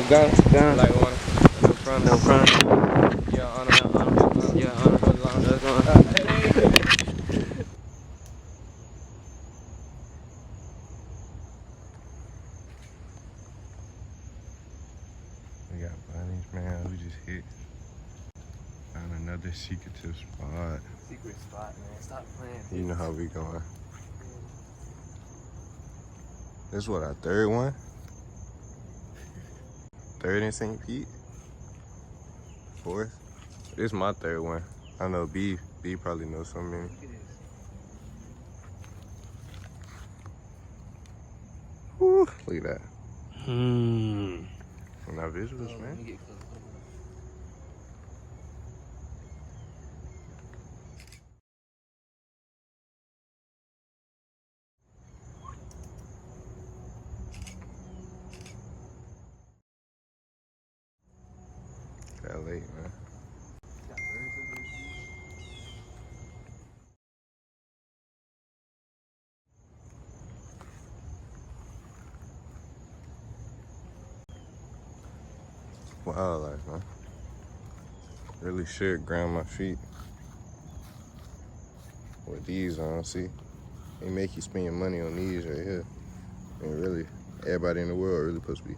Oh, guns. Like one. No front. No front. Yeah, honor. Yeah, honor. Let's go. We got bunnies, man. We just hit. Found another secretive spot. Secret spot, man. Stop playing. You know how we going. This what, our third one? Third in St. Pete? Fourth? This is my third one. I know B probably knows so many. Look at this. Woo, look at that. Hmm. And our visuals, Let man. me get close. That late, man. Got birds over there. Wildlife, man. Really should ground my feet with these on, see? They make you spend your money on these right here. And really, everybody in the world really supposed to be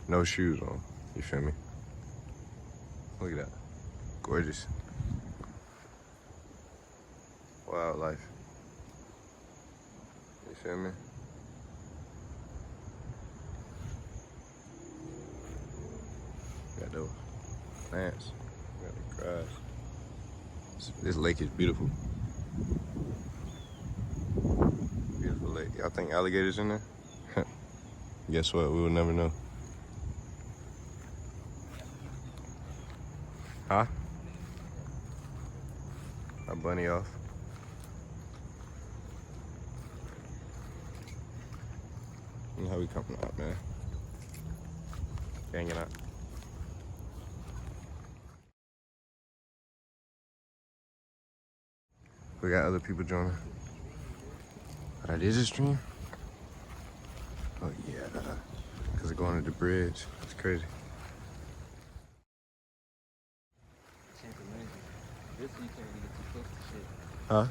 no shoes on, you feel me? Look at that, gorgeous. Wildlife, you feel me? Got those plants, got the grass. This lake is beautiful. Beautiful lake. Y'all think alligators in there? Guess what? We will never know. Huh? A bunny off. You know how we coming out, man. Hanging out. We got other people joining. Oh, that is a stream? Oh yeah, because it's going to the bridge. It's crazy. Change the lens. This one you can't really get too close to shit. Huh?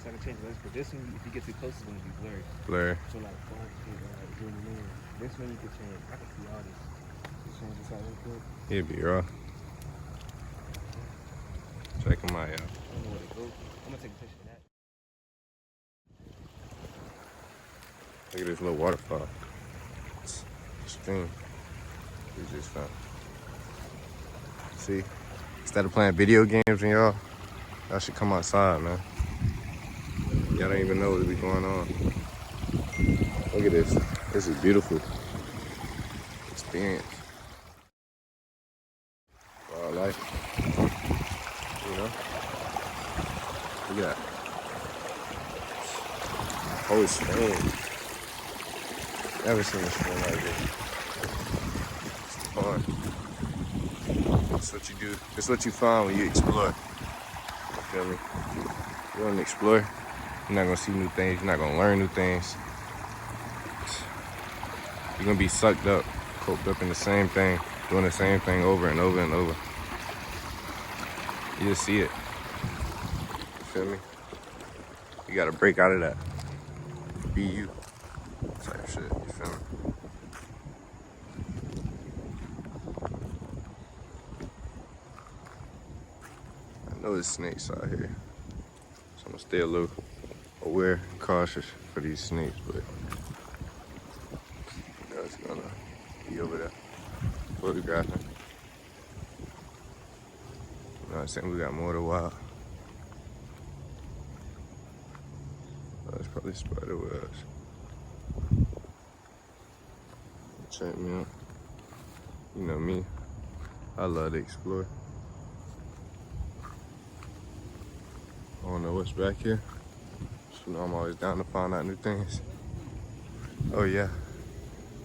So I can change the lens, but this one, if you get too close, it's gonna be blurry. Blur. So like, phone shit, zooming in. This one you can change. I can see all this. Just change this out real quick. It'd be raw. Check them out, y'all. I don't know where to go. I'm gonna take a picture of that. Look at this little waterfall. It's a stream. We just found. See? Instead of playing video games and y'all should come outside, man. Y'all don't even know what be going on. Look at this. This is beautiful experience. Wildlife. You know? Look at that. Whole stream. Never seen a stream like this. It's fun. That's what you do. That's what you find when you explore. You feel me? You want to explore, you're not going to see new things. You're not going to learn new things. You're going to be sucked up, coped up in the same thing, doing the same thing over and over and over. You just see it. You feel me? You got to break out of that. Be you. Type shit. You feel me? I know there's snakes out here. So I'm gonna stay a little aware and cautious for these snakes, but you know it's gonna be over there photographing. You know what I'm saying? We got more of the wild. Oh, it's probably spider webs. Check me out. You know me. I love to explore. I don't know what's back here. So you know I'm always down to find out new things. Oh yeah.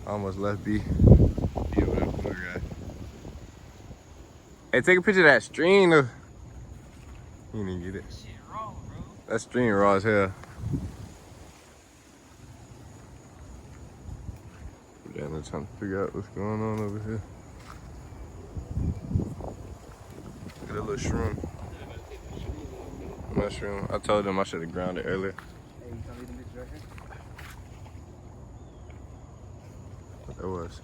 I almost left B. B over there photograph. Hey, take a picture of that stream though. You didn't get it. Shit raw, bro. That stream raw as hell. Yeah, no time to figure out what's going on over here. Look at that little shroom. Mushroom. I told them I should have ground it earlier. Hey, you tell me the bitch right here? What that was.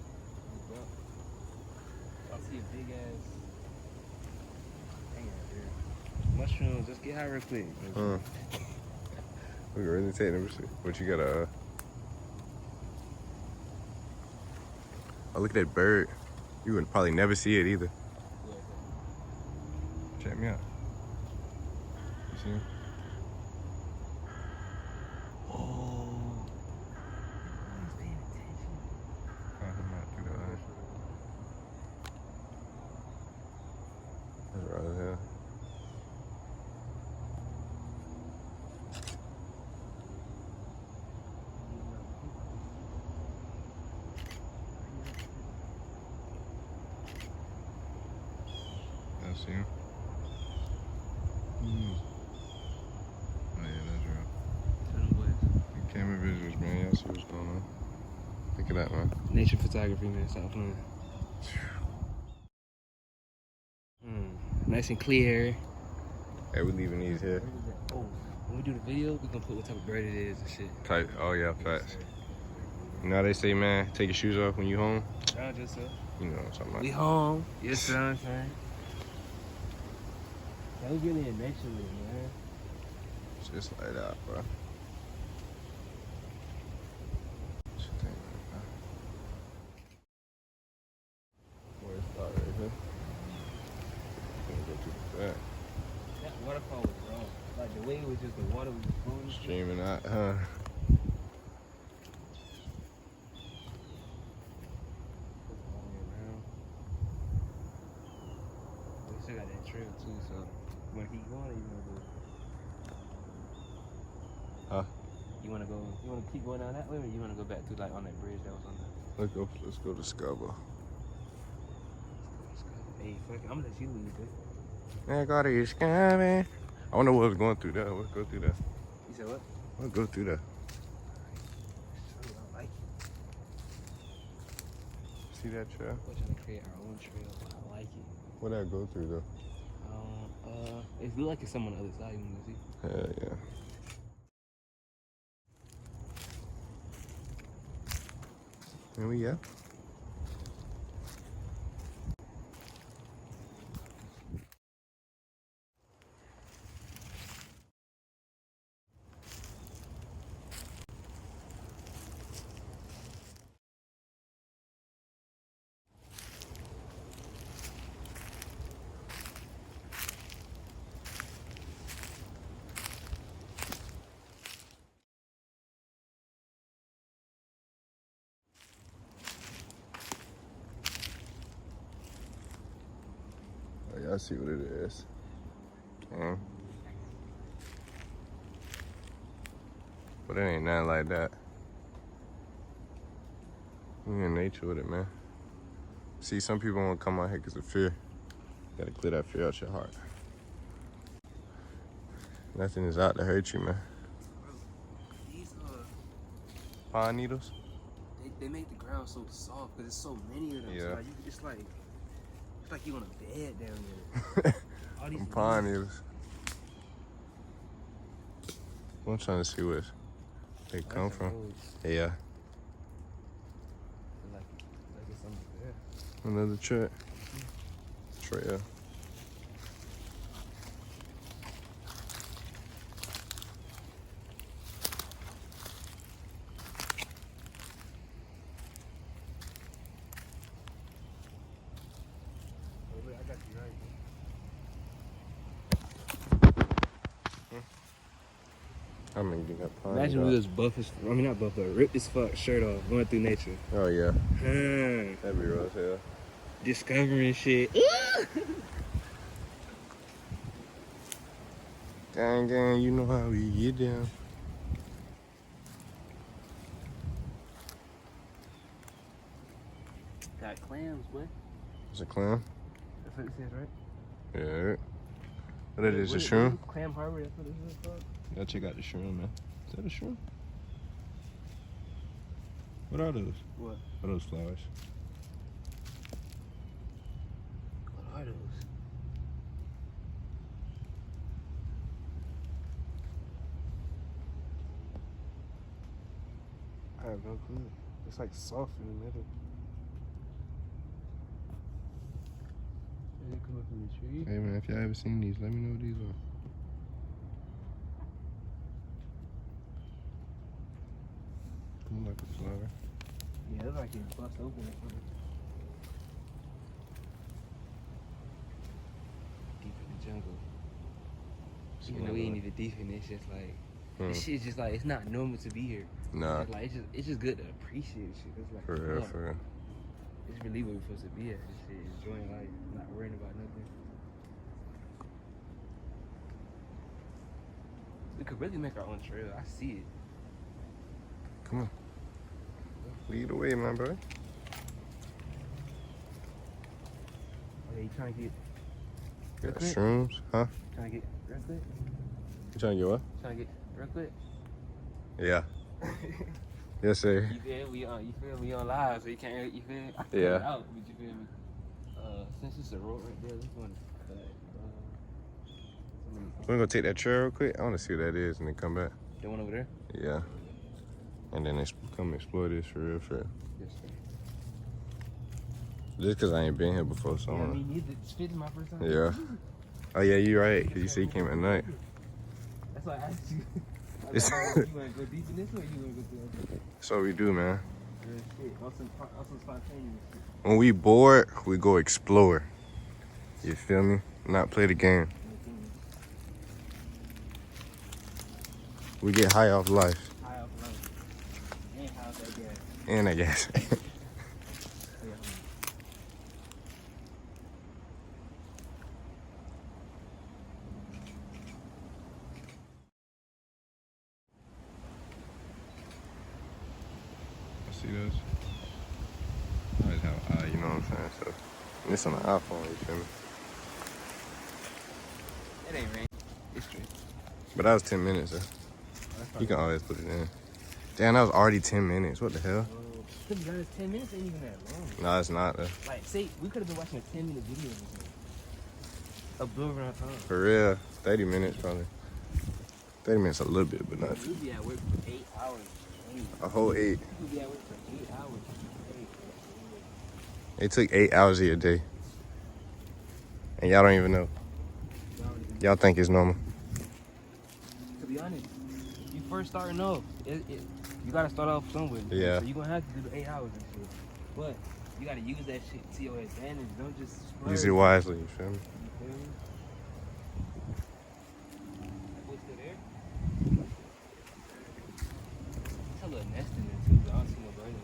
I see a big ass. Hang on, dude. Mushrooms, just get high real quick. We can really take them. What you got oh, look at that bird. You would probably never see it either. Check me out. You see him? Oh. He's paying attention. Oh, he might do that. That's right here. I see him. Oh yeah, that's real. The camera visuals, man. Y'all see what's going on. Look at that, man. Nature photography, man. Stop playing. Nice and clear. Hey, we leaving these here. Oh, when we do the video, we're gonna put what type of bird it is and shit. Type. Oh yeah, facts. You know how they say, man, take your shoes off when you home. Round yourself. You know what I'm talking about. We home. Yes, son. Yeah, we really in nature with it, man. Just like that, bro. Where's that right here? Gonna go to the back. That waterfall was wrong. Like the way it was just the water was flowing. Streaming out, huh? We still got that trail too, so you wanna keep going or you wanna go? Huh? You wanna keep going down that way or you wanna go back to like on that bridge that was on the Let's go discover. Hey, fuck it, I'm gonna let you lead it. I got it, coming. I wonder what was going through that. Let's go through that. You said what? Let's go through that. I like it. See that trail? We're trying to create our own trail. I like it. What that go through though? It look like it's some on the other side. You wanna see? Hell yeah. Here we go. Y'all see what it is. Okay. But it ain't nothing like that. We in nature with it, man. See, some people won't come out here because of fear. You gotta clear that fear out your heart. Nothing is out to hurt you, man. These Pine needles? they make the ground so soft because there's so many of them. Yeah. So like it's like you on a bed down there. All these Pine needles. I'm trying to see where they come from. Yeah. Like it's something there. Another trail. Trail. I got you right. I'm gonna get that pine. Imagine we was buff as not buff, but ripped as fuck, shirt off, going through nature. Oh yeah. Huh. That'd be real as hell. Discovering shit. Gang, you know how we get down. Got clams, boy. It's a clam. That's what it says, right? Yeah. What it is, a shroom? Clam Harbor, that's what it is called. Gotta check out the shroom, man. Is that a shroom? What are those? What? What are those flowers? What are those? I have no clue. It's like soft in the middle. Did it come up from the tree? Hey man, if y'all ever seen these, let me know what these are. Look like a flower. Yeah, it's like it's bust open or something. Deep in the jungle. Even though we ain't even deep in it, it's just like this shit's just like it's not normal to be here. Nah. It's like it's just good to appreciate shit. It's like For real, for real. It's really where we're supposed to be at. This shit, enjoying life, not worrying about nothing. We could really make our own trail. I see it. Come on. Lead the way, my boy. Okay, you trying to get real Got quick? shrooms, huh? Trying to get real quick? You trying to get what? Trying to get real quick? Yeah. Yes, sir. You feel we on? You feel we on live, so you can't. You feel? I can Yeah. cut it out, but you feel me? Since it's a road right there, this one. We're gonna take that trail real quick. I want to see what that is and then come back. The one over there. Yeah. And then come explore this for real, for real. Yes, sir. Just because I ain't been here before, so I Yeah, wanna... me neither. This is my first time. Yeah. Oh yeah, you're right. Cause you said you came at night. That's why I asked you. It's You want to go deep in this one, or you want to go through other? That's what we do, man. Real shit. Also spontaneous shit. When we bored, we go explore. You feel me? Not play the game. We get high off life. High off life. And high off that gas. And I guess. See those? I always have an eye, you know what I'm saying? So, and this on the iPhone, you feel me? It ain't rain. It's straight. But that was 10 minutes, though. You can always put it in. Damn, that was already 10 minutes. What the hell? To be honest, 10 minutes ain't even that long. No, it's not, though. Like, say, we could have been watching a 10-minute video or something. Absorbing our time. For real, 30 minutes probably. 30 minutes a little bit, but not. We'll be at work for 8 hours. A whole 8. We'll be at work for 8 hours. It took 8 hours of your day. And y'all don't even know. Y'all think it's normal. To be honest, you first starting off, you gotta start off somewhere. Yeah. So you're gonna have to do the 8 hours and shit. But you gotta use that shit to your advantage. Don't just splurge. Use it wisely, you feel me? You feel me? What's still there? It's a little nest in there too, but I don't see no bird in it.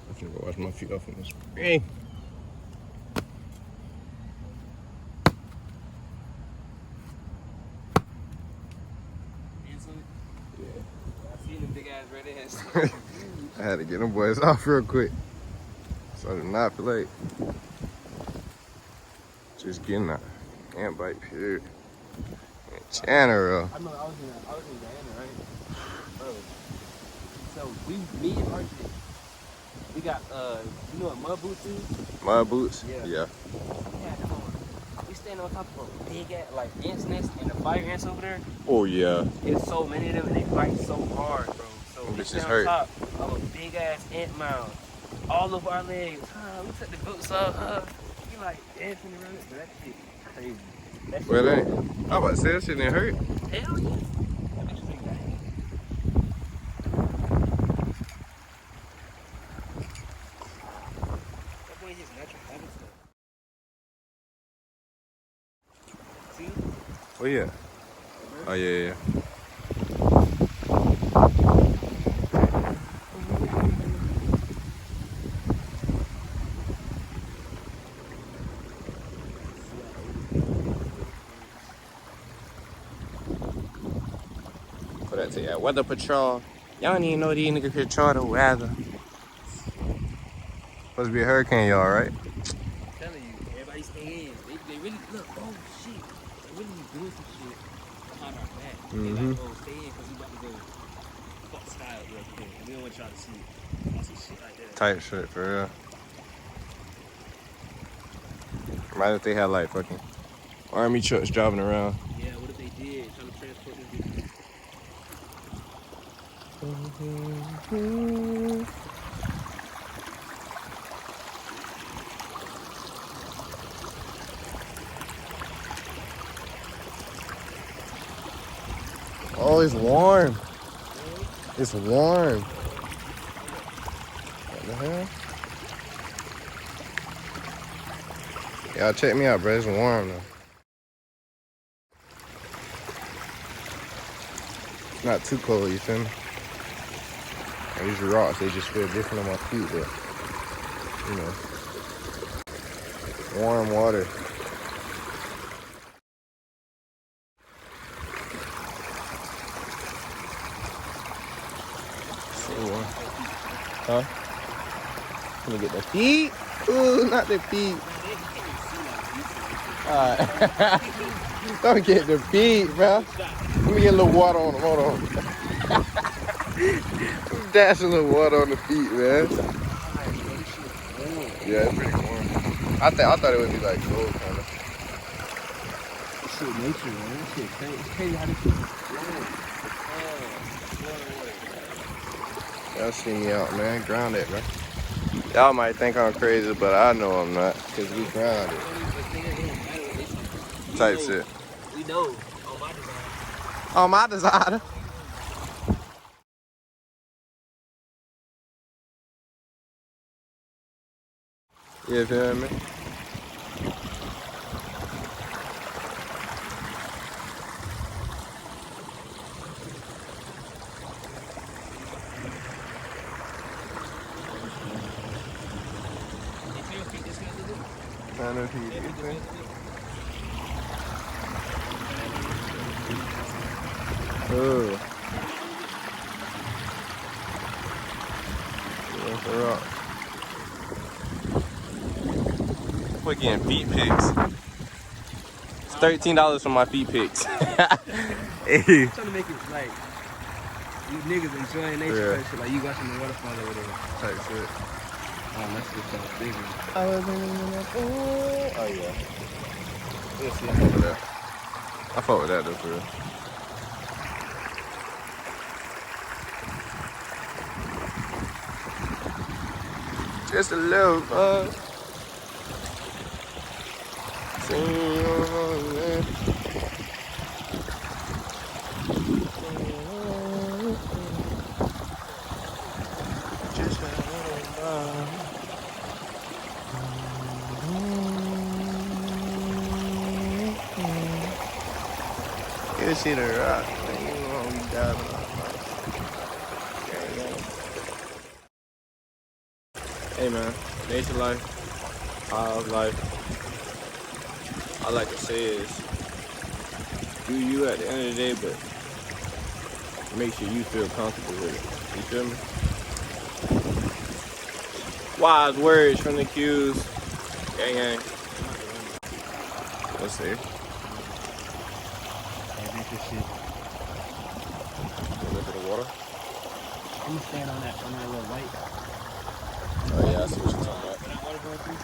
I'm gonna go wash my feet off in this spring. I seen them big ass red ants. I had to get them boys off real quick. So I do not feel like just getting that ant bite period. In general. I know I was in Guyana, right? Bro. So me and Archie, we got you know what mud boots is? Mud boots? Yeah. Yeah. Yeah, come on. We stand on top of a big ass like ants nest and the fire ants over there. Oh yeah. There's so many of them and they bite so hard, bro. So Them we bitches stand on hurt. top of a big ass ant mound. All of our legs. We took the boots off. We like dancing around it, but that shit crazy. That shit Well, they, I was about to say that shit didn't hurt. hell yeah. That bitch was in Guyana. That boy his natural habitat. See? Oh yeah. Oh yeah, yeah. Put that to that weather patrol. Y'all don't even know these niggas control the weather. Supposed to be a hurricane, y'all, right? I'm telling you, everybody stay in. They really look. Oh shit, they really be doing some shit. behind our back. They Mhm. like, oh, stay in because we about to go fuck Sky up real quick. We don't want y'all to see it. Or some shit like that. Type shit for real. Imagine if they had like fucking army trucks driving around. Yeah, what if they did? Trying to transport this bitch. Oh, it's warm. It's warm. What the hell? Y'all check me out, bro. It's warm though. It's not too cold, you feel me? And these rocks, they just feel different on my feet, but you know. Warm water. So warm. Huh? Let me get the feet. Ooh, not the feet. Alright. Don't get the feet, bro. Let me get a little water on them. Hold on. Dash a little water on the feet, man. Yeah, it's pretty warm. I thought it would be like cold, kind of. Shit, nature, man. That shit crazy. It's crazy how this shit is Y'all see me out, man. Grounded, bro. Y'all might think I'm crazy, but I know I'm not, because we grounded. Type shit. We know. On my design. On my designer. You feel me? I know if you get me. Oh. Yeah, for real. We're getting feet pics. It's $13 for my feet pics. Hey. I'm trying to make it like you niggas enjoying nature, Yeah. and shit, like you watching the waterfall over there. Type shit. That's just kind of big one. I was in the oh yeah. Yeah, see, I fuck with that. I fuck with that though, for real. Just a little fun. Just a little fun. You see the rock, man. You know we diving off. Hey man, nature life, wild life. I like to say is do you at the end of the day, but make sure you feel comfortable with it. You feel me? Wise words from the Q's. Gang gang. Let's see. Look at the water. I'm gonna stand on that little light. Oh yeah, I see what you're talking about. When that water going through.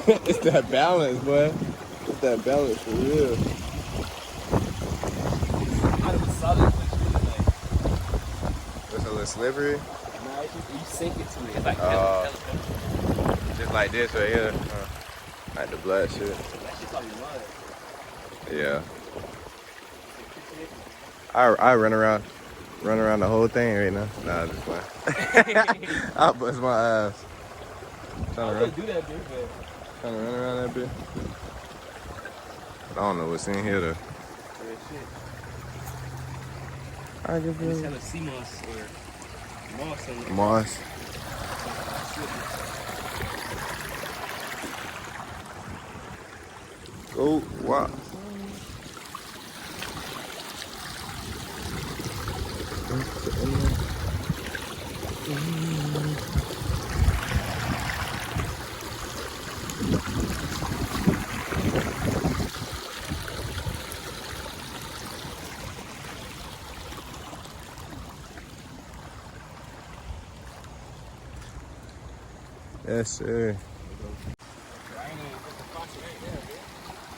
It's that balance, boy. It's that balance for real. Out of the solid, but really like, It's a little slippery. nah, it's just, you sink it to it. It's like Just like this right here. Like the black shit. that shit's probably mud. Yeah. I run around the whole thing right now. Nah, just fine. I bust my ass. Trying to do that, dude, but run around that bit. I don't know what's in here though. real shit. I just I just have a sea moss or moss on it. Moss. Go walk. Yes, sir.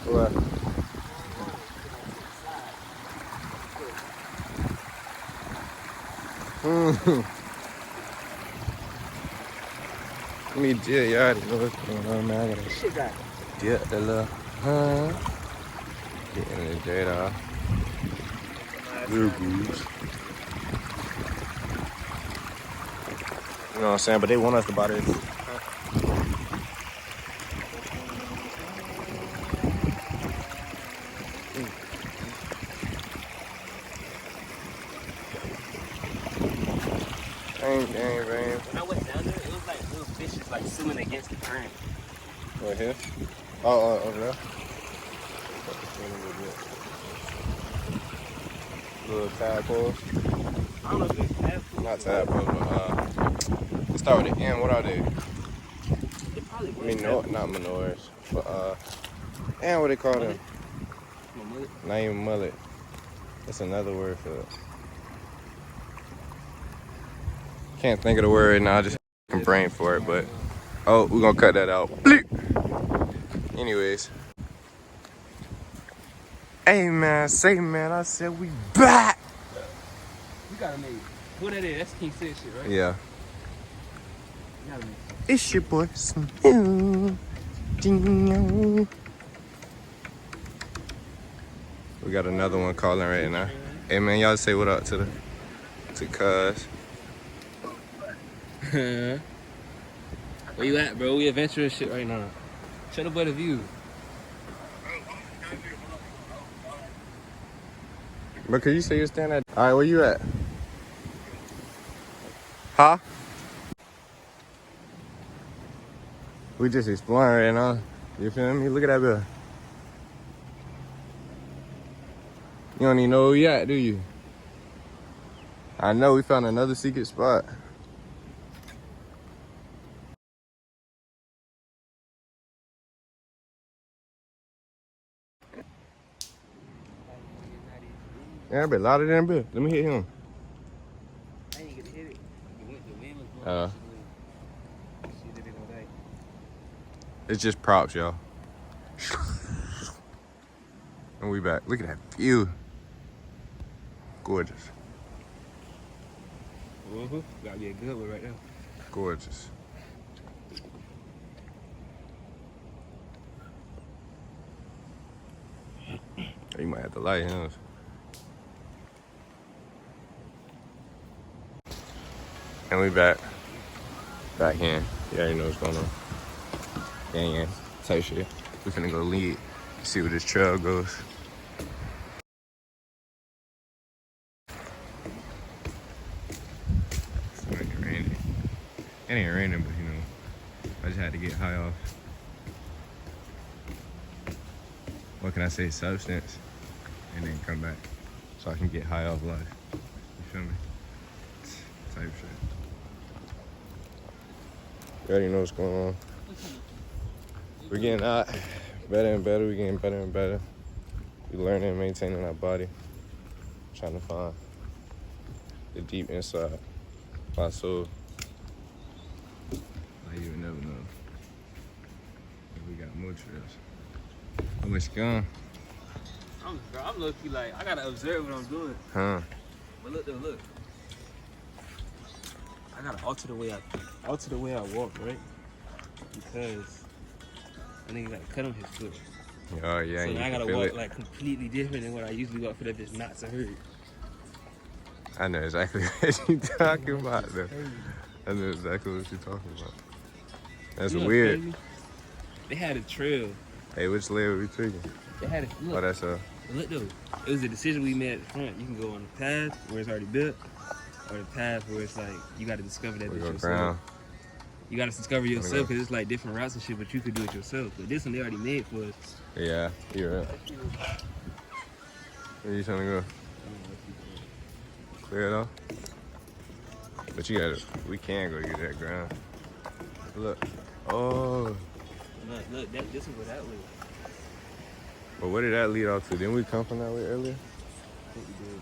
What? Let me jet, y'all already know what's going on, man. I gotta Shit got jet the little, getting the jet off. Little goose. You know what I'm saying? But they want us to buy this. Dang, man. When I went down there, it was like little fishes like swimming against the current. Right here? Oh, over there? Little tadpoles. I don't know if it's tadpoles. Not tadpoles, but let's start with the N. What are they? They probably I mean, no, not manures, but and what they call them? Mullet. Not even mullet. That's another word for it. Can't think of the word right now. I just have brain for it, but oh, we're gonna cut that out. Anyways, hey man, say man, I said we back. You gotta make who that is. That's King Sid shit, right? Yeah, You gotta make it's your boy. Smooth. We got another one calling right now. Hey man, y'all say what up to Cuz. Where you at, bro? We adventurous shit right now. Show the boy the view. But could you say you're standing at? All right, where you at? Huh? We just exploring right now. You feel me? Look at that bill. You don't even know where you at, do you? I know we found another secret spot. Yeah, a bit louder than a bit. Let me hit him. I didn't get to hit it. The wind was blowing. Shit, that they gonna die. It's just props, y'all. And we back. Look at that view. Gorgeous. Gotta be a good one right there. Gorgeous. You might have to light him. And we back. Back in. You already know what's going on. Yeah. Type shit. We finna go lead. See where this trail goes. It ain't raining. It ain't raining, but you know, I just had to get high off. What can I say? Substance. And then come back. So I can get high off life. You feel me? Type shit. You already know what's going on. We're getting out better and better. We're getting better and better. We're learning and maintaining our body. Trying to find the deep inside of our soul. I even never know. If we got more trails. How much gone? I'm low-key like, I gotta observe what I'm doing. Huh? But look though, look. I gotta alter the way I walk, right? Because I think gotta cut on his foot. Oh yeah, So you I can gotta feel walk it. like completely different than what I usually walk for that bitch not to hurt. I know exactly what you're talking about though. I know exactly what you're talking about. That's You know what's weird. crazy? They had a trail. Hey, which leg are we taking? They had a Oh, look. that's Look though. It was a decision we made at the front. You can go on the path where it's already built, or the path where it's like you gotta discover that we bitch go yourself. ground. You gotta discover Wanna yourself go? because it's like different routes and shit, but you could do it yourself. But this one they already made for us. Yeah, you're right. Where you trying to go? Clear it off? But you gotta, we can go get that ground. Look. Oh. Look, this is where that leads. But where did that lead off to? Didn't we come from that way earlier? I think we did.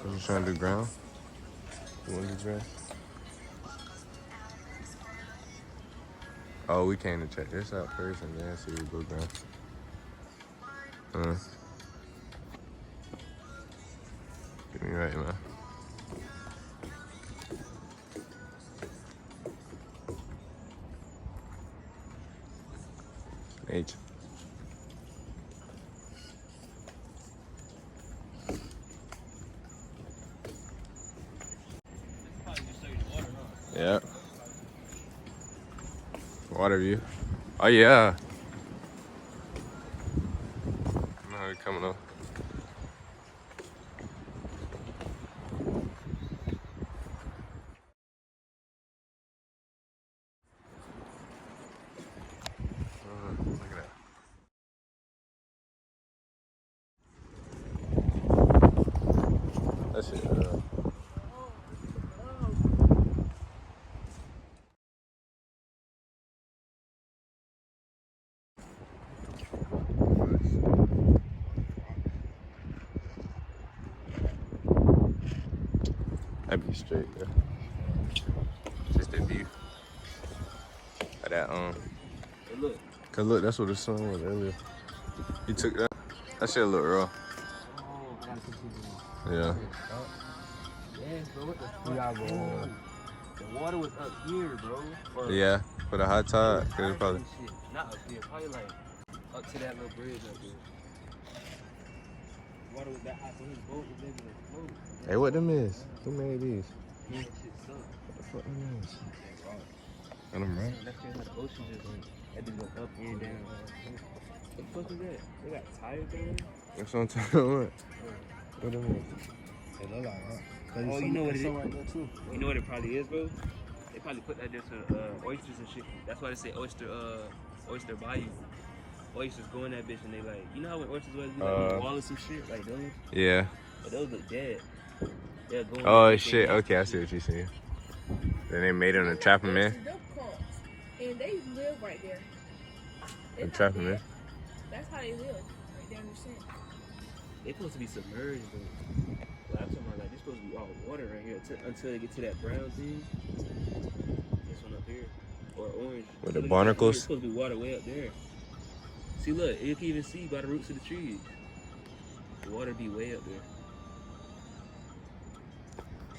I was trying to do ground. You want to do ground? Oh, we came to check this out first and then see we go ground. Get me right, man. Nature. Yeah. Water view. Oh yeah. I know how it's coming up. Look at that. That's it. That'd be straight, yeah. Just the view of that, Hey, look. Cause look, that's what the sun was earlier. You took that? That shit look raw. Oh, I gotta continue. Yeah. Yes, bro. What the fuck? Yeah, bro. The water was up here, bro. Or Yeah, for the high tide. Cause it probably. shit. Not up here. Probably like up to that little bridge up there. Water was that high, so his boat was able to float. Hey, what them is? Who made these? Man, that shit sucked. What the fuck them is? Got them right? That's just how the ocean just went. That just went up and down. What the fuck is that? They got tires there? That's what I'm talking about. What them is? They look like that. Oh, you know what it is? Right there too. You know what it probably is, bro? They probably put that there to oysters and shit. That's why they say oyster bayou. Oysters go in that bitch and they like, you know how when oysters was like wall or some shit like those? Yeah. But those look dead. They're going Oh shit. Okay, I see what you're saying. Then they made them to trap them in. And they live right there. And trap them in. That's how they live. Right there in the sand. They supposed to be submerged, though. Like, I'm talking about like they're supposed to be all water right here until they get to that brown thing. This one up here, or orange. With the Look, barnacles? it's supposed to be water way up there. See, look, you can even see by the roots of the trees. The water be way up there.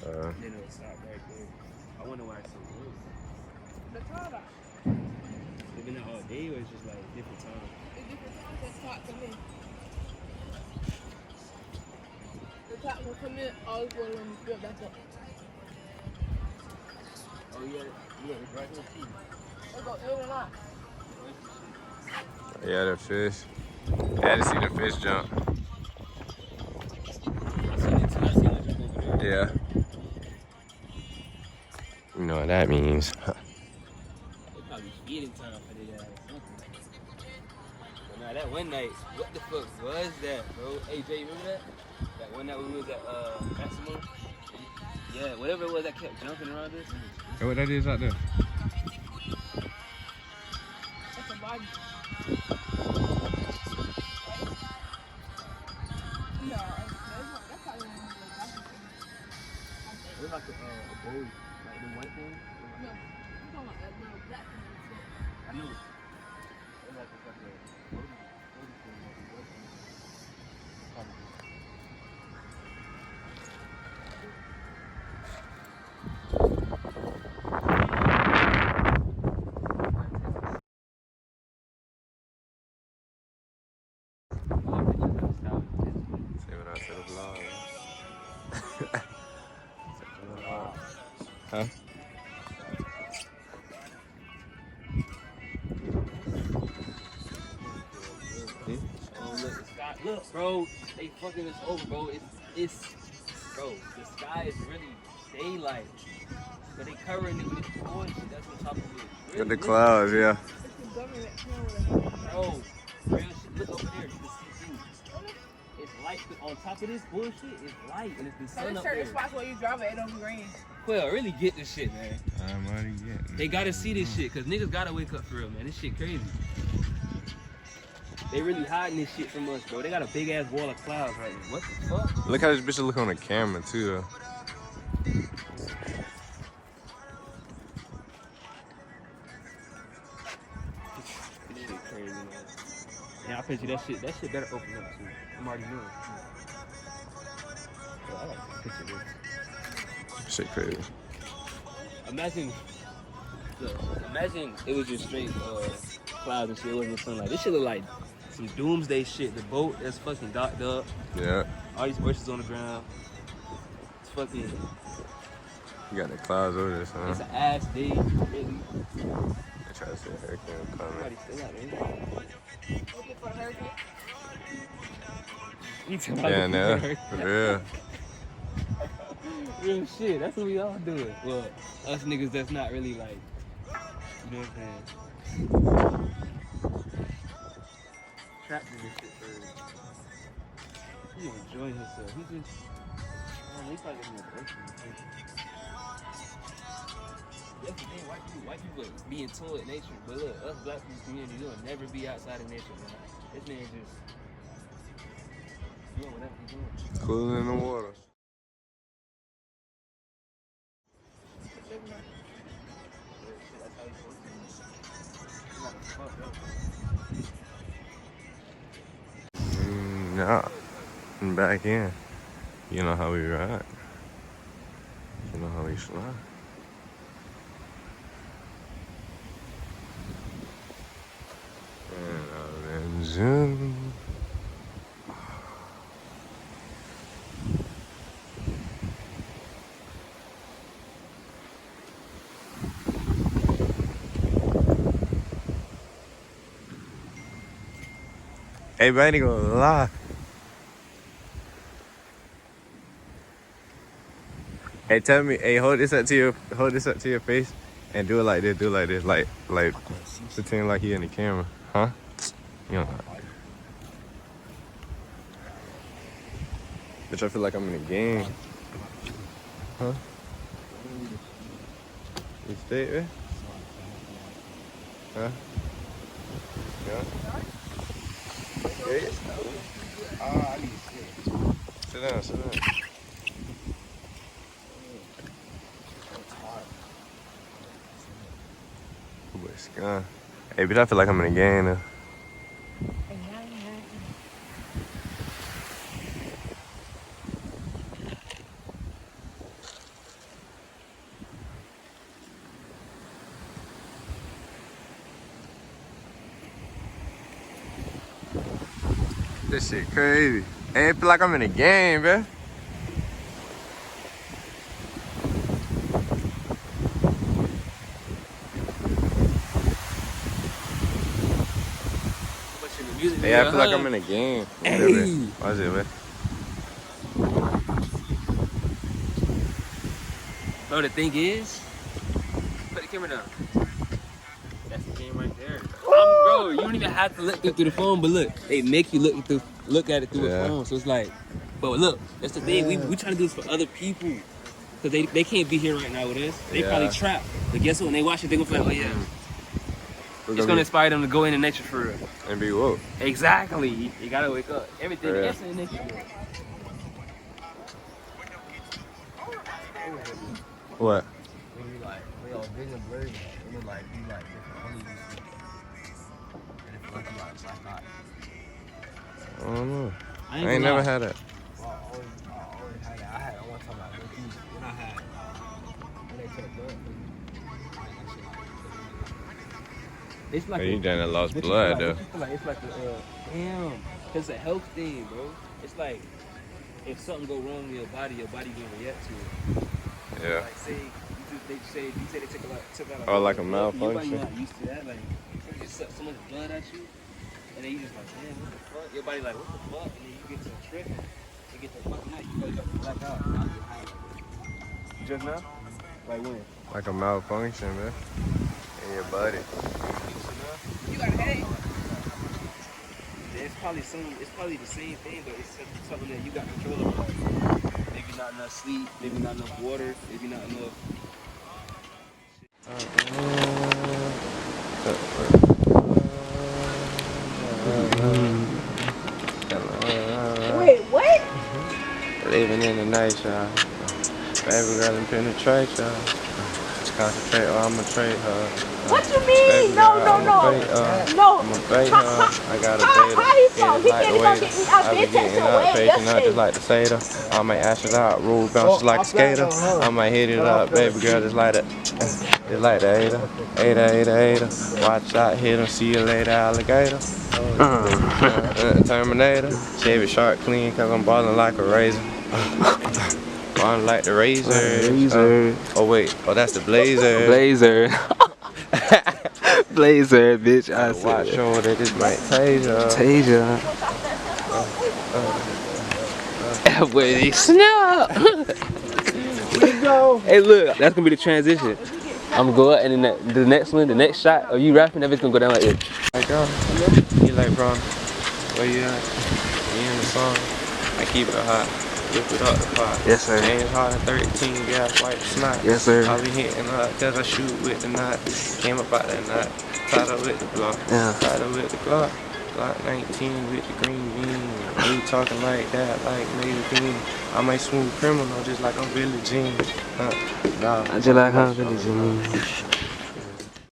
And then it'll stop right there. I wonder why it's so low. The tide. They've been out all day, or it's just like different times. The different times that tide come in. The tide will come in, all the water will build back up. Oh yeah, it's right here too. They go in and out. Yeah, the fish. I had to see the fish jump. I seen it too. I seen it jump over there. Yeah. You know what that means. They probably feeding time for the ass. But now that one night, what the fuck was that, bro? Hey Jay, remember that? That one night when we was at Maximo? Yeah, whatever it was that kept jumping around us. Hey, what that is out there? That's a body. No, that's how you want to It was like a bowl, like the white thing. No, I'm talking about that little black thing. I knew it. It was like a fucking thing, like a white thing. Probably. Say what I said of vlog. Huh? Look, bro, they fucking us over, bro. It's, bro. The sky is really daylight, but they covering it with this bullshit. That's what top of it. Got the clouds, yeah. It's the government camera. Bro, real shit. Look over there. You can see things. It's light on top of this bullshit. It's light and it's the sun There's up certain there. spots where you drive it, it don't be raining. Well, really get this shit, man. I'm already getting. They gotta see this shit, cause niggas gotta wake up for real, man. This shit crazy. They really hiding this shit from us, bro. They got a big ass wall of clouds right now. What the fuck? Look how this bitch look on the camera too, though. This shit crazy, man. Yeah, I bet you that shit better open up too. I'm already knowing. Bro, I like this picture, bro. Shit crazy. Imagine, look, imagine it was just straight clouds and shit. It wasn't the sunlight. This shit look like some doomsday shit. The boat that's fucking docked up. Yeah. All these oysters on the ground. It's fucking. You got the clouds over there, son. It's an ass day, really. I try to say a hurricane coming. Somebody still out there. Looking for a hurricane. You talking about Yeah, looking no. for her? For real. Real shit. That's what we all doing. Well, us niggas that's not really like, you know what I'm saying? Trapped in this shit for. He enjoying himself. He just. He's probably getting a birthday. That's the thing, white people be in tune with nature, but look, us black people community, you'll never be outside of nature, man. This man just doing whatever he's doing. Cooling in the water. That's how he's supposed to be. Nah. I'm back in. You know how we ride. You know how we slide. And I've been zoom. Hey, but I ain't gonna lie. Hey, tell me, hey, hold this up to your face, and do it like this, like pretend like you in the camera, huh? You know. Bitch, I feel like I'm in a game, huh? You stay there, huh? Yeah. Hey. I need to Sit down, sit down. Hey, bitch, I feel like I'm in a game now. This shit crazy. Hey, I feel like I'm in a game, bruh. Hey, I feel like I'm in a game. Hey. Watch it, man. Bro, the thing is, put the camera down. That's the game right there. Bro, you don't even have to look through the phone, but look, they make you look at it through a phone. So it's like, but look, that's the thing. We trying to do this for other people, cause they can't be here right now with us. They probably trapped. But guess what? When they watch it, they gonna feel like, oh yeah. It's gonna inspire them to go into nature for real. And be woke. Exactly. You gotta wake up. Everything Yeah. else in nature. What? When you like, we all big and blurry, and then like, you like different colors and shit. And if like, you like black eye. I don't know. I I ain't never had that. Well, I always had that. I had it one time like when I had, when they took blood. It's like Hey, you done lost but you blood, feel though. like, you feel like it's like a damn. It's a health thing, bro. It's like if something go wrong in your body gonna react to it. Yeah. Like say they say they took out Or like a blood, your body malfunction. not used to that. Like you just suck so much blood at you, and then you just like, damn, what the fuck? Your body like, what the fuck? And then you get to a trip, you get to fucking night, you wake up and black out. Just now? Like when? Like a malfunction, man. In your body. You got a headache? It's It's probably the same thing, but it's something that you got control of. Like, maybe not enough sleep, maybe not enough water, maybe not enough. Wait, what? Living in the night, y'all. Baby girl and penetrate, y'all. Just concentrate or I'ma trade her. What you Baby mean? girl, No. I'ma bait her. I got a beta. How he Get talk? it He like can't the go waiter. get me out. I be Bitch, getting that's up, your way. patient up just Yesterday. like the Seder. I might ash it out, roll bounces like a skater. I might hit it up, baby girl, just like that. Just like the Ada. Watch out, hit him, see you later, alligator. Terminator. Shave it sharp, clean, cause I'm ballin' like a razor. Ballin' like the razor. Oh wait, that's the blazer. Blazer. Blazer, bitch. I Watch said. show that this might taser. Tasia. Wait, snap. Hey, look, that's gonna be the transition. I'm gonna go up, and then the next one, the next shot, are you rapping? That bitch gonna go down like this. Like, he like, bro, where you at? You in the song? I keep it hot. Whip it up the pot. Yes, sir. James Harden 13, gas white snot. Yes, sir. I be hitting up cause I shoot with the knot. Came up out that knot. Tied up with the block. Yeah. Tied up with the Glock. Glock 19 with the green bean. You talking like that, like maybe bean. I might smooth criminal just like I'm Billie Jean. Nah. I just like how Billie Jean.